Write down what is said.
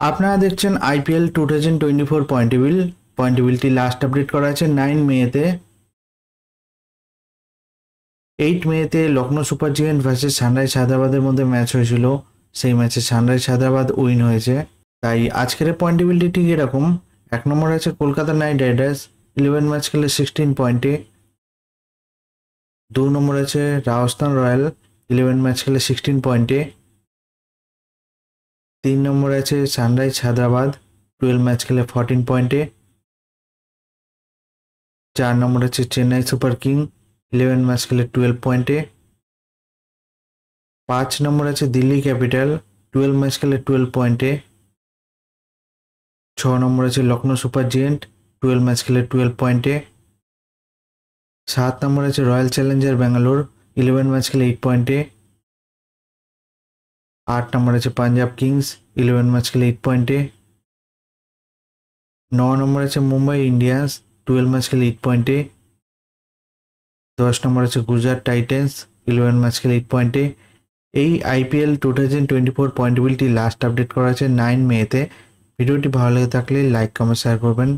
আপনারা দেখছেন IPL 2024 পয়েন্টেবিলিটি last update করা আছে 9 মেতে। 8 মেতে Lucknow super giant versus sunrise হায়দ্রাবাদের মধ্যে ম্যাচ হয়েছিল। সেই ম্যাচে সানরাইজ হায়দ্রাবাদ উইন হয়েছে। তাই আজকের পয়েন্টেবিলিটি ঠিক এরকম। 1 নম্বরে আছে কলকাতা নাইট রাইডার্স, 11 ম্যাচ খেলে 16 পয়েন্টে। 2 নম্বরে আছে রাজস্থান রয়্যাল, 11 ম্যাচ খেলে 16 পয়েন্টে। 3 নম্বরে আছে সানরাইজ হায়দ্রাবাদ, 12 ম্যাচ খেলে 14 পয়েন্টে। 4 নম্বরে আছে চেন্নাই সুপার কিং, 11 ম্যাচ খেলে 12 পয়েন্টে। 5 নম্বরে আছে দিল্লি ক্যাপিটাল, 12 ম্যাচ খেলে 12 পয়েন্টে। 6 নম্বরে আছে লখনৌ সুপার জায়ান্ট, 12 ম্যাচ খেলে 12 পয়েন্টে। 7 নম্বরে আছে রয়্যাল চ্যালেঞ্জার ব্যাঙ্গালোর, 11 ম্যাচ খেলে 8 পয়েন্টে। 8 নম্বরে আছে পাঞ্জাব কিংস, 11 ম্যাচ খেলে 8 পয়েন্টে। 9 নম্বরে আছে মুম্বাই ইন্ডিয়ান্স, 12 ম্যাচ খেলে 8 পয়েন্টে। 10 নম্বরে আছে গুজরাট টাইটেন্স, 11 ম্যাচ খেলে 8 পয়েন্টে। এই আইপিএল 2024 পয়েন্টেবিলিটি লাস্ট আপডেট করা আছে 9 মেতে। ভিডিওটি ভালো লেগে থাকলে লাইক কমেন্ট শেয়ার করবেন।